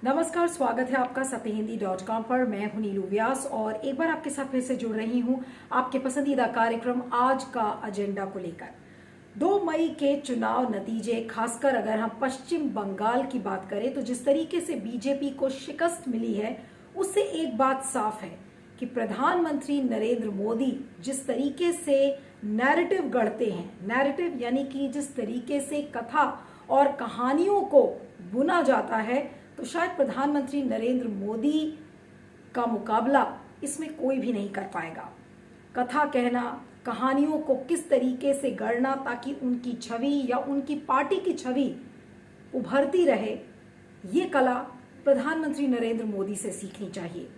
नमस्कार, स्वागत है आपका सत्यहिंदी.com पर। मैं हूं नीलू व्यास और एक बार आपके साथ फिर से जुड़ रही हूं आपके पसंदीदा कार्यक्रम आज का एजेंडा को लेकर। 2 मई के चुनाव नतीजे, खासकर अगर हम पश्चिम बंगाल की बात करें तो जिस तरीके से बीजेपी को शिकस्त मिली है उससे एक बात साफ है कि प्रधानमंत्री नरेंद्र मोदी जिस तरीके से नैरेटिव गढ़ते हैं, नैरेटिव यानी कि जिस तरीके से कथा और कहानियों को बुना जाता है, तो शायद प्रधानमंत्री नरेंद्र मोदी का मुकाबला इसमें कोई भी नहीं कर पाएगा। कथा कहना, कहानियों को किस तरीके से गढ़ना ताकि उनकी छवि या उनकी पार्टी की छवि उभरती रहे, ये कला प्रधानमंत्री नरेंद्र मोदी से सीखनी चाहिए।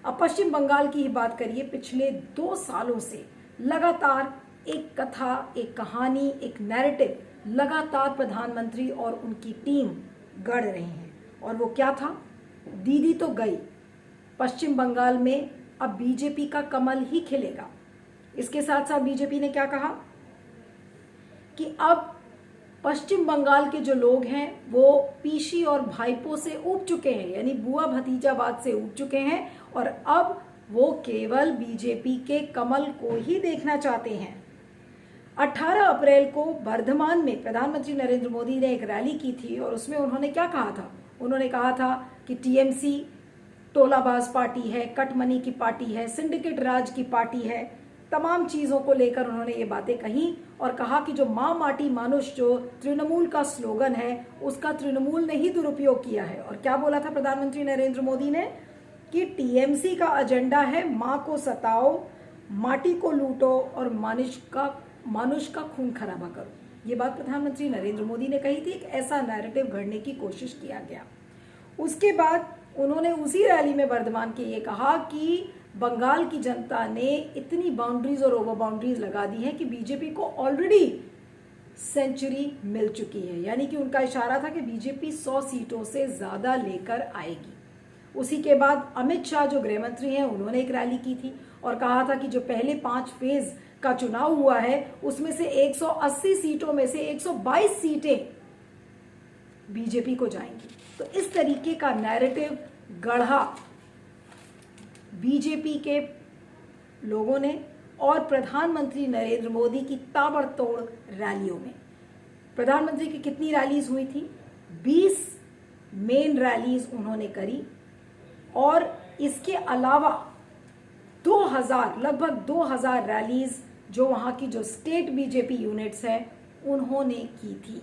अब पश्चिम बंगाल की ही बात करिए, पिछले 2 सालों से लगातार एक कथा, एक कहानी, एक नैरेटिव लगातार प्रधानमंत्री और उनकी टीम गढ़ रहे हैं। और वो क्या था? दीदी तो गई, पश्चिम बंगाल में अब बीजेपी का कमल ही खिलेगा। इसके साथ साथ बीजेपी ने क्या कहा कि अब पश्चिम बंगाल के जो लोग हैं वो पीसी और भाईपो से ऊब चुके हैं, यानी बुआ भतीजावाद से ऊब चुके हैं और अब वो केवल बीजेपी के कमल को ही देखना चाहते हैं। 18 अप्रैल को बर्धमान में प्रधानमंत्री नरेंद्र मोदी ने एक रैली की थी और उसमें उन्होंने क्या कहा था? उन्होंने कहा था कि टीएमसी टोलाबाज पार्टी है, कटमनी की पार्टी है, सिंडिकेट राज की पार्टी है। तमाम चीजों को लेकर उन्होंने ये बातें कही और कहा कि जो माँ माटी मानुष जो तृणमूल का स्लोगन है उसका तृणमूल ने ही दुरुपयोग किया है। और क्या बोला था प्रधानमंत्री नरेंद्र मोदी ने कि टीएमसी का एजेंडा है माँ को सताओ, माटी को लूटो और मानुष का खून खराबा करो। ये बात प्रधानमंत्री नरेंद्र मोदी ने कही थी। एक ऐसा नैरेटिव गढ़ने की कोशिश किया गया। उसके बाद उन्होंने उसी रैली में वर्धमान के ये कहा कि बंगाल की जनता ने इतनी बाउंड्रीज और ओवर बाउंड्रीज लगा दी हैं कि बीजेपी को ऑलरेडी सेंचुरी मिल चुकी है, यानी कि उनका इशारा था कि बीजेपी 100 सीटों से ज्यादा लेकर आएगी। उसी के बाद अमित शाह जो गृह मंत्री हैं उन्होंने एक रैली की थी और कहा था कि जो पहले 5 फेज का चुनाव हुआ है उसमें से 180 सीटों में से 122 सीटें बीजेपी को जाएंगी। तो इस तरीके का नैरेटिव गढ़ा बीजेपी के लोगों ने और प्रधानमंत्री नरेंद्र मोदी की ताबड़तोड़ रैलियों में। प्रधानमंत्री की कितनी रैलीज हुई थी? 20 मेन रैलीज उन्होंने करी और इसके अलावा 2000 लगभग 2000 रैलीज जो वहां की जो स्टेट बीजेपी यूनिट्स है उन्होंने की थी।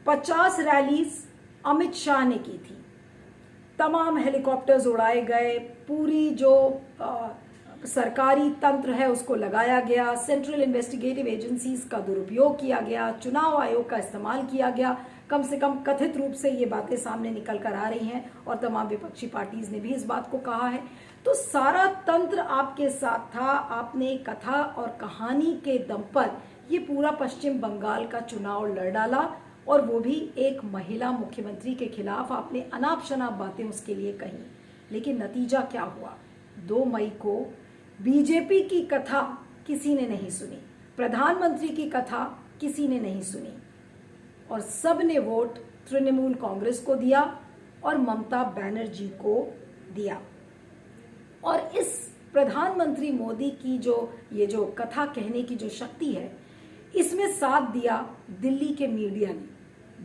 50 रैलीज अमित शाह ने की थी। तमाम हेलीकॉप्टर्स उड़ाए गए, पूरी जो सरकारी तंत्र है उसको लगाया गया, सेंट्रल इन्वेस्टिगेटिव एजेंसीज का दुरुपयोग किया गया, चुनाव आयोग का इस्तेमाल किया गया। कम से कम कथित रूप से ये बातें सामने निकल कर आ रही हैं और तमाम विपक्षी पार्टीज ने भी इस बात को कहा है। तो सारा तंत्र आपके साथ था। आपने कथा और कहानी के दम पर ये पूरा पश्चिम बंगाल का चुनाव लड़ डाला और वो भी एक महिला मुख्यमंत्री के खिलाफ आपने अनाप शनाप बातें उसके लिए कही। लेकिन नतीजा क्या हुआ? 2 मई को बीजेपी की कथा किसी ने नहीं सुनी, प्रधानमंत्री की कथा किसी ने नहीं सुनी और सबने वोट तृणमूल कांग्रेस को दिया और ममता बनर्जी को दिया। और इस प्रधानमंत्री मोदी की ये जो कथा कहने की जो शक्ति है, इसमें साथ दिया दिल्ली के मीडिया ने।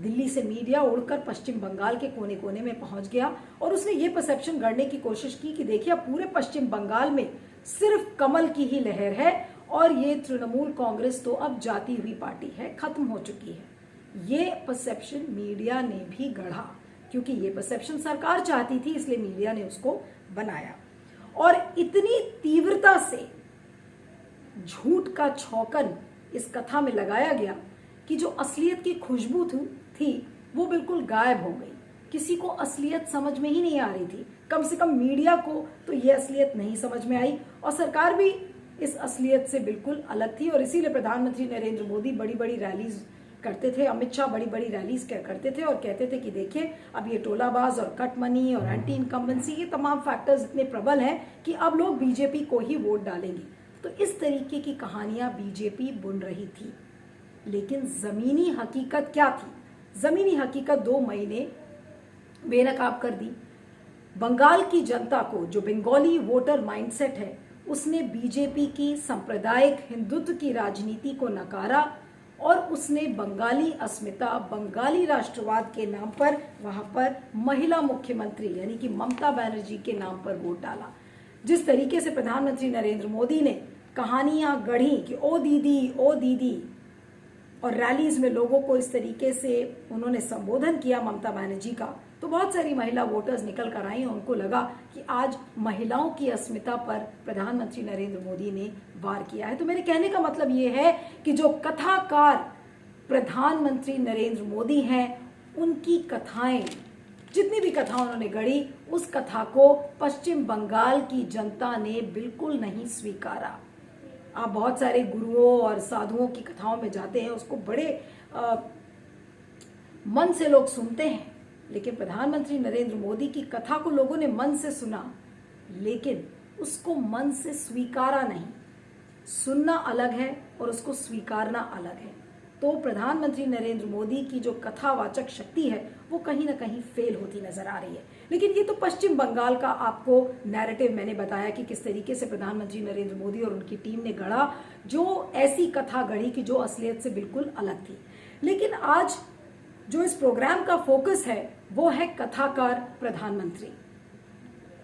दिल्ली से मीडिया उड़कर पश्चिम बंगाल के कोने कोने में पहुंच गया और उसने ये परसेप्शन गढ़ने की कोशिश की कि देखिए पूरे पश्चिम बंगाल में सिर्फ कमल की ही लहर है और ये तृणमूल कांग्रेस तो अब जाती हुई पार्टी है, खत्म हो चुकी है। ये परसेप्शन मीडिया ने भी गढ़ा, क्योंकि ये परसेप्शन सरकार चाहती थी, इसलिए मीडिया ने उसको बनाया। और इतनी तीव्रता से झूठ का छौंकन इस कथा में लगाया गया कि जो असलियत की खुशबू थी वो बिल्कुल गायब हो गई। किसी को असलियत समझ में ही नहीं आ रही थी, कम से कम मीडिया को तो ये असलियत नहीं समझ में आई और सरकार भी इस असलियत से बिल्कुल अलग थी। और इसीलिए प्रधानमंत्री नरेंद्र मोदी बड़ी बड़ी रैलीज करते थे, अमित शाह बड़ी बड़ी रैलीज करते थे और कहते थे कि देखिए अब ये टोलाबाज और कट मनी और एंटी इनकम्बेंसी, ये तमाम फैक्टर्स इतने प्रबल हैं कि अब लोग बीजेपी को ही वोट डालेंगे। तो इस तरीके की कहानियां बीजेपी बुन रही थी। लेकिन जमीनी हकीकत क्या थी? जमीनी हकीकत 2 मई ने बेनकाब कर दी। बंगाल की जनता को, जो बंगाली वोटर माइंडसेट है, उसने बीजेपी की सांप्रदायिक हिंदुत्व की राजनीति को नकारा और उसने बंगाली अस्मिता, बंगाली राष्ट्रवाद के नाम पर वहां पर महिला मुख्यमंत्री यानी कि ममता बनर्जी के नाम पर वोट डाला। जिस तरीके से प्रधानमंत्री नरेंद्र मोदी ने कहानियां गढ़ी कि ओ दीदी, और रैलीज में लोगों को इस तरीके से उन्होंने संबोधन किया ममता बनर्जी का, तो बहुत सारी महिला वोटर्स निकल कर आई और उनको लगा कि आज महिलाओं की अस्मिता पर प्रधानमंत्री नरेंद्र मोदी ने वार किया है। तो मेरे कहने का मतलब ये है कि जो कथाकार प्रधानमंत्री नरेंद्र मोदी हैं, उनकी कथाएं, जितनी भी कथा उन्होंने गढ़ी, उस कथा को पश्चिम बंगाल की जनता ने बिल्कुल नहीं स्वीकारा। आप बहुत सारे गुरुओं और साधुओं की कथाओं में जाते हैं, उसको बड़े मन से लोग सुनते हैं, लेकिन प्रधानमंत्री नरेंद्र मोदी की कथा को लोगों ने मन से सुना, लेकिन उसको मन से स्वीकारा नहीं। सुनना अलग है और उसको स्वीकारना अलग है। तो प्रधानमंत्री नरेंद्र मोदी की जो कथावाचक शक्ति है वो कहीं ना कहीं फेल होती नजर आ रही है। लेकिन ये तो पश्चिम बंगाल का आपको नैरेटिव मैंने बताया कि किस तरीके से प्रधानमंत्री नरेंद्र मोदी और उनकी टीम ने गढ़ा, जो ऐसी कथा गढ़ी कि जो असलियत से बिल्कुल अलग थी। लेकिन आज जो इस प्रोग्राम का फोकस है वो है कथाकार प्रधानमंत्री,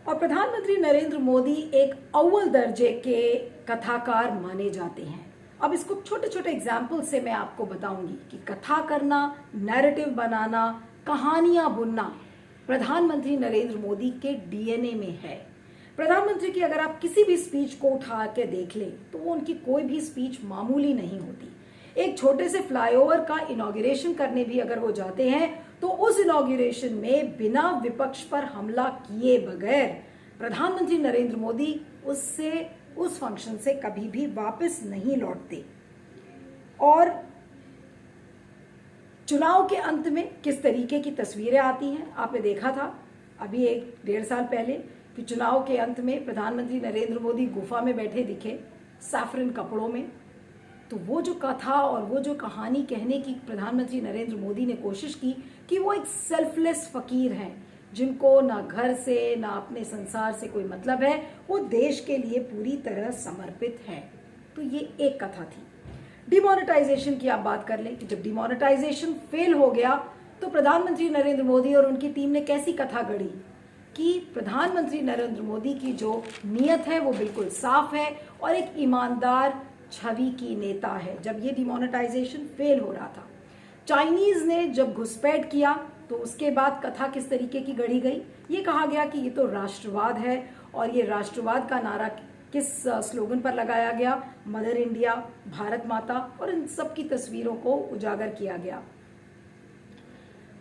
और प्रधानमंत्री नरेंद्र मोदी एक अव्वल दर्जे के कथाकार माने जाते हैं। अब इसको छोटे छोटे एग्जाम्पल से मैं आपको बताऊंगी कि कथा करना, नैरेटिव बनाना, कहानियां बुनना प्रधानमंत्री नरेंद्र मोदी के डीएनए में है। प्रधानमंत्री की अगर आप किसी भी स्पीच को उठा के देख लें तो वो उनकी कोई भी स्पीच मामूली नहीं होती। एक छोटे से फ्लाईओवर का इनॉग्रेशन करने भी अगर वो जाते हैं तो उस इनॉग्रेशन में बिना विपक्ष पर हमला किए बगैर प्रधानमंत्री नरेंद्र मोदी उस फंक्शन से कभी भी वापस नहीं लौटते। और चुनाव के अंत में किस तरीके की तस्वीरें आती हैं आपने देखा था अभी 1-1.5 साल पहले कि चुनाव के अंत में प्रधानमंत्री नरेंद्र मोदी गुफा में बैठे दिखे सैफरन कपड़ों में। तो वो जो कथा और वो जो कहानी कहने की प्रधानमंत्री नरेंद्र मोदी ने कोशिश की कि वो एक सेल्फलेस फकीर हैं जिनको ना घर से ना अपने संसार से कोई मतलब है, वो देश के लिए पूरी तरह समर्पित है। तो ये एक कथा थी। डिमोनेटाइजेशन की आप बात कर लें कि जब डिमोनेटाइजेशन फेल हो गया तो प्रधानमंत्री नरेंद्र मोदी और उनकी टीम ने कैसी कथा गढ़ी कि प्रधानमंत्री नरेंद्र मोदी की जो नीयत है वो बिल्कुल साफ है और एक ईमानदार छवि की नेता है। जब ये डिमोनेटाइजेशन फेल हो रहा था, चाइनीज ने जब घुसपैठ किया तो उसके बाद कथा किस तरीके की गढ़ी गई, ये कहा गया कि ये तो राष्ट्रवाद है, और ये राष्ट्रवाद का नारा किस स्लोगन पर लगाया गया, मदर इंडिया, भारत माता, और इन सब की तस्वीरों को उजागर किया गया।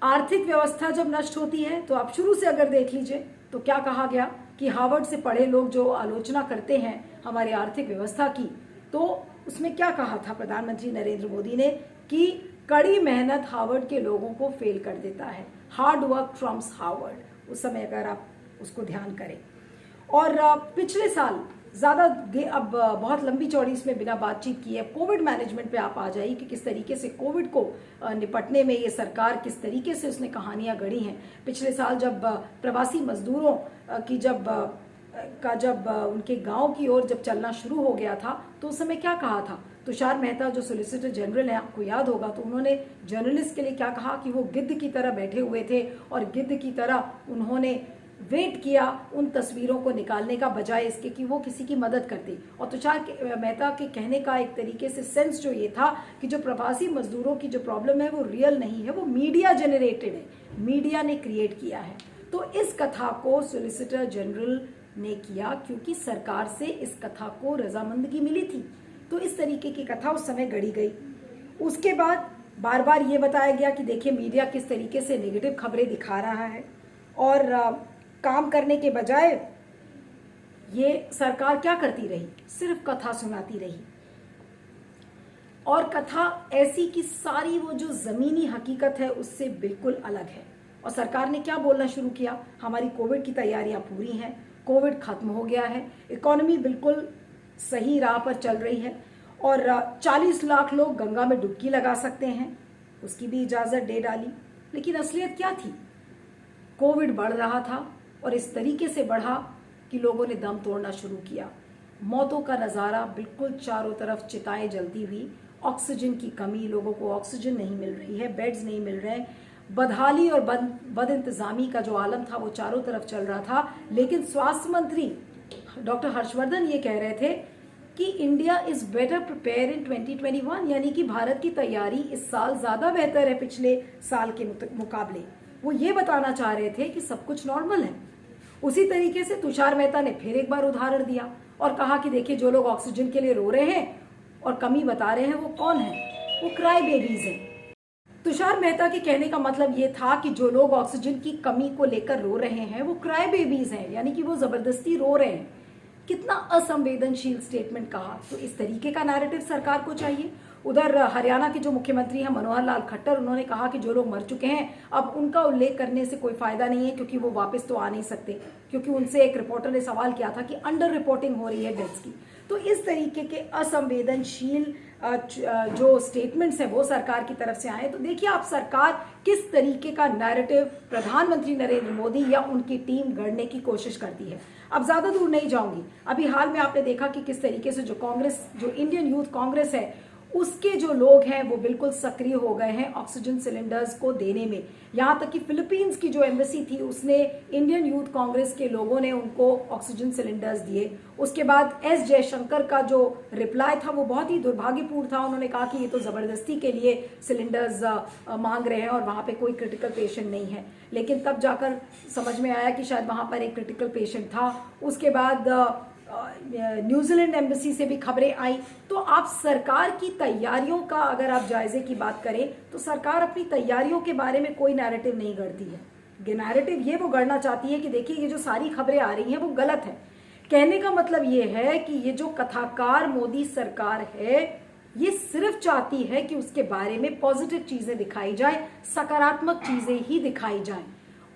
आर्थिक व्यवस्था जब नष्ट होती है तो आप शुरू से अगर देख लीजिए तो क्या कहा गया कि हार्वर्ड से पढ़े लोग जो आलोचना करते हैं हमारी आर्थिक व्यवस्था की, तो उसमें क्या कहा था प्रधानमंत्री नरेंद्र मोदी ने कि कड़ी मेहनत हार्वर्ड के लोगों को फेल कर देता है, हार्ड वर्क ट्रम्प्स हार्वर्ड। उस समय अगर आप उसको ध्यान करें। और पिछले साल ज़्यादा, अब बहुत लंबी चौड़ी इसमें बिना बातचीत किए कोविड मैनेजमेंट पे आप आ जाइए कि किस तरीके से कोविड को निपटने में ये सरकार किस तरीके से उसने कहानियां गढ़ी हैं। पिछले साल जब प्रवासी मजदूरों की जब उनके गांव की ओर जब चलना शुरू हो गया था तो उस समय क्या कहा था, तुषार मेहता जो सोलिसिटर जनरल है, आपको याद होगा, तो उन्होंने जर्नलिस्ट के लिए क्या कहा कि वो गिद्ध की तरह बैठे हुए थे और गिद्ध की तरह उन्होंने वेट किया उन तस्वीरों को निकालने का बजाय इसके कि वो किसी की मदद करते। और तुषार मेहता के कहने का एक तरीके से सेंस जो ये था कि जो प्रवासी मजदूरों की जो प्रॉब्लम है वो रियल नहीं है, वो मीडिया जनरेटेड है, मीडिया ने क्रिएट किया है। तो इस कथा को सोलिसिटर जनरल ने किया क्योंकि सरकार से इस कथा को रजामंदगी मिली थी। तो इस तरीके की कथा उस समय गढ़ी गई। उसके बाद बार बार ये बताया गया कि देखिए मीडिया किस तरीके से नेगेटिव खबरें दिखा रहा है, और काम करने के बजाय ये सरकार क्या करती रही, सिर्फ कथा सुनाती रही। और कथा ऐसी कि सारी वो जो जमीनी हकीकत है उससे बिल्कुल अलग है। और सरकार ने क्या बोलना शुरू किया, हमारी कोविड की तैयारियां पूरी हैं, कोविड खत्म हो गया है, इकोनॉमी बिल्कुल सही राह पर चल रही है, और 40 लाख लोग गंगा में डुबकी लगा सकते हैं, उसकी भी इजाजत दे डाली। लेकिन असलियत क्या थी, कोविड बढ़ रहा था, और इस तरीके से बढ़ा कि लोगों ने दम तोड़ना शुरू किया। मौतों का नज़ारा बिल्कुल चारों तरफ, चिताएं जलती हुई, ऑक्सीजन की कमी, लोगों को ऑक्सीजन नहीं मिल रही है, बेड्स नहीं मिल रहे हैं, बदहाली और बद इंतजामी का जो आलम था वो चारों तरफ चल रहा था। लेकिन स्वास्थ्य मंत्री डॉक्टर हर्षवर्धन ये कह रहे थे कि India is better prepare in 2021, यानी कि भारत की तैयारी इस साल ज्यादा बेहतर है पिछले साल के मुकाबले। वो ये बताना चाह रहे थे कि सब कुछ नॉर्मल है। उसी तरीके से तुषार मेहता ने फिर एक बार उदाहरण दिया और कहा कि देखिए, जो लोग ऑक्सीजन के लिए रो रहे हैं और कमी बता रहे हैं वो कौन है? वो क्राई बेबीज हैं। तुषार मेहता के कहने का मतलब ये था कि जो लोग ऑक्सीजन की कमी को लेकर रो रहे हैं वो क्राई बेबीज हैं, यानी कि वो जबरदस्ती रो रहे हैं। कितना असंवेदनशील स्टेटमेंट कहा। तो इस तरीके का नैरेटिव सरकार को चाहिए। उधर हरियाणा के जो मुख्यमंत्री हैं मनोहर लाल खट्टर, उन्होंने कहा कि जो लोग मर चुके हैं अब उनका उल्लेख करने से कोई फायदा नहीं है, क्योंकि वो वापस तो आ नहीं सकते, क्योंकि उनसे एक रिपोर्टर ने सवाल किया था कि अंडर रिपोर्टिंग हो रही है डेथ्स की। तो इस तरीके के असंवेदनशील जो स्टेटमेंट्स हैं वो सरकार की तरफ से आए। तो देखिए आप, सरकार किस तरीके का नैरेटिव प्रधानमंत्री नरेंद्र मोदी या उनकी टीम गढ़ने की कोशिश करती है। अब ज्यादा दूर नहीं जाऊंगी, अभी हाल में आपने देखा कि किस तरीके से जो कांग्रेस, जो इंडियन यूथ कांग्रेस है, उसके जो लोग हैं वो बिल्कुल सक्रिय हो गए हैं ऑक्सीजन सिलेंडर्स को देने में। यहां तक कि फिलीपींस की जो एम्बेसी थी उसने, इंडियन यूथ कांग्रेस के लोगों ने उनको ऑक्सीजन सिलेंडर्स दिए। उसके बाद एस जयशंकर का जो रिप्लाई था वो बहुत ही दुर्भाग्यपूर्ण था। उन्होंने कहा कि ये तो जबरदस्ती के लिए सिलेंडर्स मांग रहे हैं और वहां पे कोई क्रिटिकल पेशेंट नहीं है। लेकिन तब जाकर समझ में आया कि शायद वहां पर एक क्रिटिकल पेशेंट था। उसके बाद न्यूजीलैंड एम्बेसी से भी खबरें आई। तो आप सरकार की तैयारियों का अगर आप जायजे की बात करें तो सरकार अपनी तैयारियों के बारे में कोई नैरेटिव नहीं गढ़ती है। नैरेटिव ये वो गढ़ना चाहती है कि देखिए, ये जो सारी खबरें आ रही हैं वो गलत है। कहने का मतलब ये है कि ये जो कथाकार मोदी सरकार है, ये सिर्फ चाहती है कि उसके बारे में पॉजिटिव चीजें दिखाई जाए, सकारात्मक चीजें ही दिखाई जाए।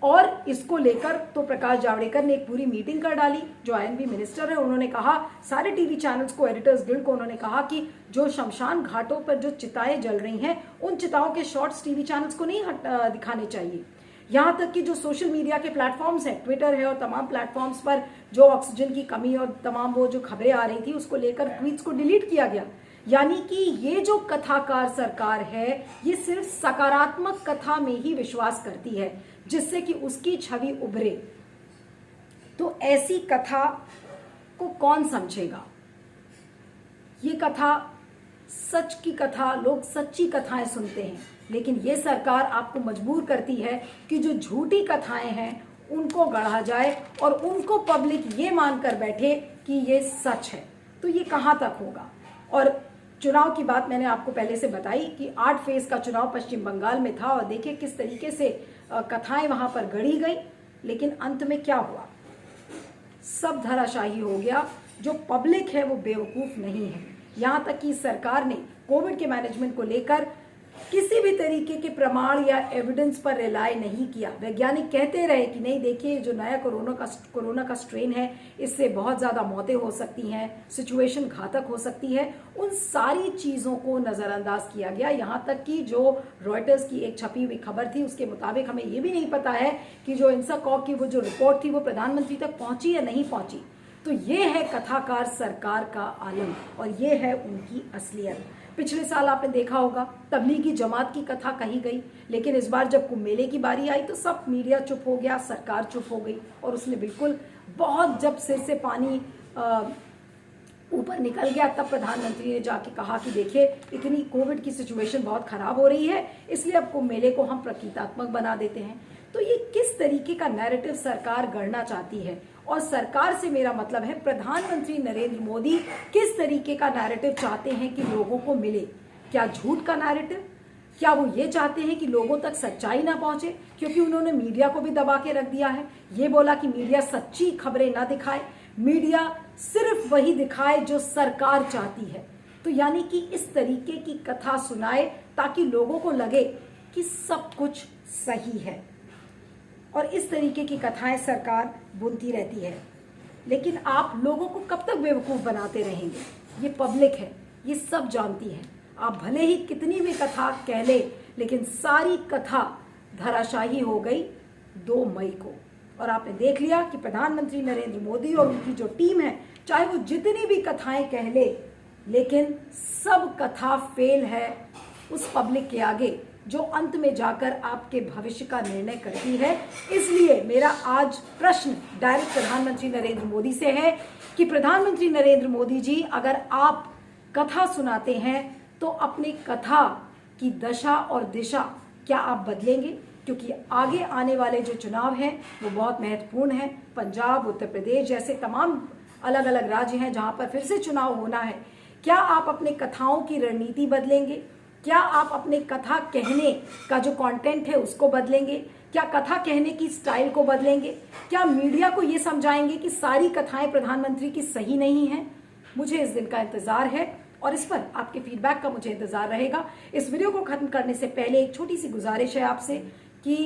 और इसको लेकर तो प्रकाश जावड़ेकर ने एक पूरी मीटिंग कर डाली। जो आईएनबी मिनिस्टर है, उन्होंने कहा, सारे टीवी चैनल्स को, एडिटर्स गिल्ड को उन्होंने कहा कि जो शमशान घाटों पर जो चिताएं जल रही हैं, उन चिताओं के शॉर्ट्स टीवी चैनल्स को नहीं दिखाने चाहिए। यहाँ तक कि जो सोशल मीडिया के प्लेटफॉर्म्स हैं, ट्विटर है और तमाम प्लेटफॉर्म्स पर जो ऑक्सीजन की कमी और तमाम वो जो खबरें आ रही थी उसको लेकर ट्वीट्स को डिलीट किया गया। यानी कि ये जो कथाकार सरकार है, ये सिर्फ सकारात्मक कथा में ही विश्वास करती है, जिससे कि उसकी छवि उभरे। तो ऐसी कथा को कौन समझेगा? ये कथा, सच की कथा, लोग सच्ची कथाएं सुनते हैं, लेकिन ये सरकार आपको मजबूर करती है कि जो झूठी कथाएं हैं उनको गढ़ा जाए और उनको पब्लिक ये मानकर बैठे कि ये सच है। तो ये कहां तक होगा? और चुनाव की बात मैंने आपको पहले से बताई कि 8 फेज का चुनाव पश्चिम बंगाल में था और देखिए किस तरीके से कथाएं वहां पर गढ़ी गई, लेकिन अंत में क्या हुआ? सब धराशाही हो गया। जो पब्लिक है वो बेवकूफ नहीं है। यहां तक कि सरकार ने कोविड के मैनेजमेंट को लेकर किसी भी तरीके के प्रमाण या एविडेंस पर रिलाय नहीं किया। वैज्ञानिक कहते रहे कि नहीं, देखिए, जो नया कोरोना का स्ट्रेन है, इससे बहुत ज्यादा मौतें हो सकती हैं, सिचुएशन घातक हो सकती है। उन सारी चीजों को नजरअंदाज किया गया। यहां तक कि जो रॉयटर्स की एक छपी हुई खबर थी उसके मुताबिक हमें यह भी नहीं पता है कि जो इंसाकॉग की वो जो रिपोर्ट थी वो प्रधानमंत्री तक पहुंची या नहीं पहुंची। तो ये है कथाकार सरकार का आलम और ये है उनकी असलियत। पिछले साल आपने देखा होगा, तबलीगी जमात की कथा कही गई, लेकिन इस बार जब कुंभ मेले की बारी आई तो सब मीडिया चुप हो गया, सरकार चुप हो गई और उसने बिल्कुल बहुत, जब सिर से पानी ऊपर निकल गया तब प्रधानमंत्री ने जाके कहा कि देखिए, इतनी कोविड की सिचुएशन बहुत खराब हो रही है, इसलिए अब कुंभ मेले को हम प्रतीकात्मक बना देते हैं। तो ये किस तरीके का नैरेटिव सरकार गढ़ना चाहती है? और सरकार से मेरा मतलब है प्रधानमंत्री नरेंद्र मोदी किस तरीके का नैरेटिव चाहते हैं कि लोगों को मिले? क्या झूठ का नैरेटिव? क्या वो ये चाहते हैं कि लोगों तक सच्चाई ना पहुंचे? क्योंकि उन्होंने मीडिया को भी दबा के रख दिया है। ये बोला कि मीडिया सच्ची खबरें ना दिखाए, मीडिया सिर्फ वही दिखाए जो सरकार चाहती है। तो यानी कि इस तरीके की कथा सुनाए ताकि लोगों को लगे कि सब कुछ सही है। और इस तरीके की कथाएं सरकार बुनती रहती है। लेकिन आप लोगों को कब तक बेवकूफ बनाते रहेंगे? ये पब्लिक है, ये सब जानती है। आप भले ही कितनी भी कथा कह ले, लेकिन सारी कथा धराशाही हो गई 2 मई को। और आपने देख लिया कि प्रधानमंत्री नरेंद्र मोदी और उनकी जो टीम है, चाहे वो जितनी भी कथाएं कह ले, लेकिन सब कथा फेल है उस पब्लिक के आगे जो अंत में जाकर आपके भविष्य का निर्णय करती है। इसलिए मेरा आज प्रश्न डायरेक्ट प्रधानमंत्री नरेंद्र मोदी से है कि प्रधानमंत्री नरेंद्र मोदी जी, अगर आप कथा सुनाते हैं तो अपनी कथा की दशा और दिशा क्या आप बदलेंगे? क्योंकि आगे आने वाले जो चुनाव हैं वो बहुत महत्वपूर्ण हैं। पंजाब, उत्तर प्रदेश जैसे तमाम अलग अलग राज्य हैं जहां पर फिर से चुनाव होना है। क्या आप अपने कथाओं की रणनीति बदलेंगे? क्या आप अपने कथा कहने का जो कंटेंट है उसको बदलेंगे? क्या कथा कहने की स्टाइल को बदलेंगे? क्या मीडिया को ये समझाएंगे कि सारी कथाएं प्रधानमंत्री की सही नहीं हैं? मुझे इस दिन का इंतजार है और इस पर आपके फीडबैक का मुझे इंतजार रहेगा। इस वीडियो को खत्म करने से पहले एक छोटी सी गुजारिश है आपसे कि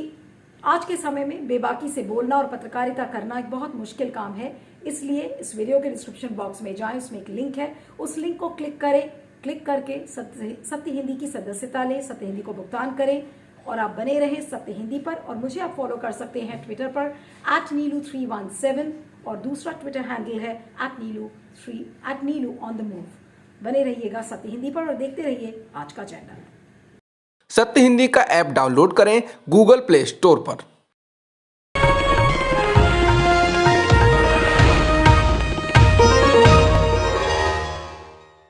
आज के समय में बेबाकी से बोलना और पत्रकारिता करना एक बहुत मुश्किल काम है। इसलिए इस वीडियो के डिस्क्रिप्शन बॉक्स में जाएं, उसमें एक लिंक है, उस लिंक को क्लिक करें। क्लिक करके सत्य हिंदी की सदस्यता लें, सत्य हिंदी को भुगतान करें और आप बने रहें सत्य हिंदी पर। और मुझे आप फॉलो कर सकते हैं ट्विटर पर @नीलू317 और दूसरा ट्विटर हैंडल है @नीलू ऑन द मूव। बने रहिएगा सत्य हिंदी पर और देखते रहिए आज का चैनल। सत्य हिंदी का ऐप डाउनलोड करें गूगल प्ले स्टोर पर।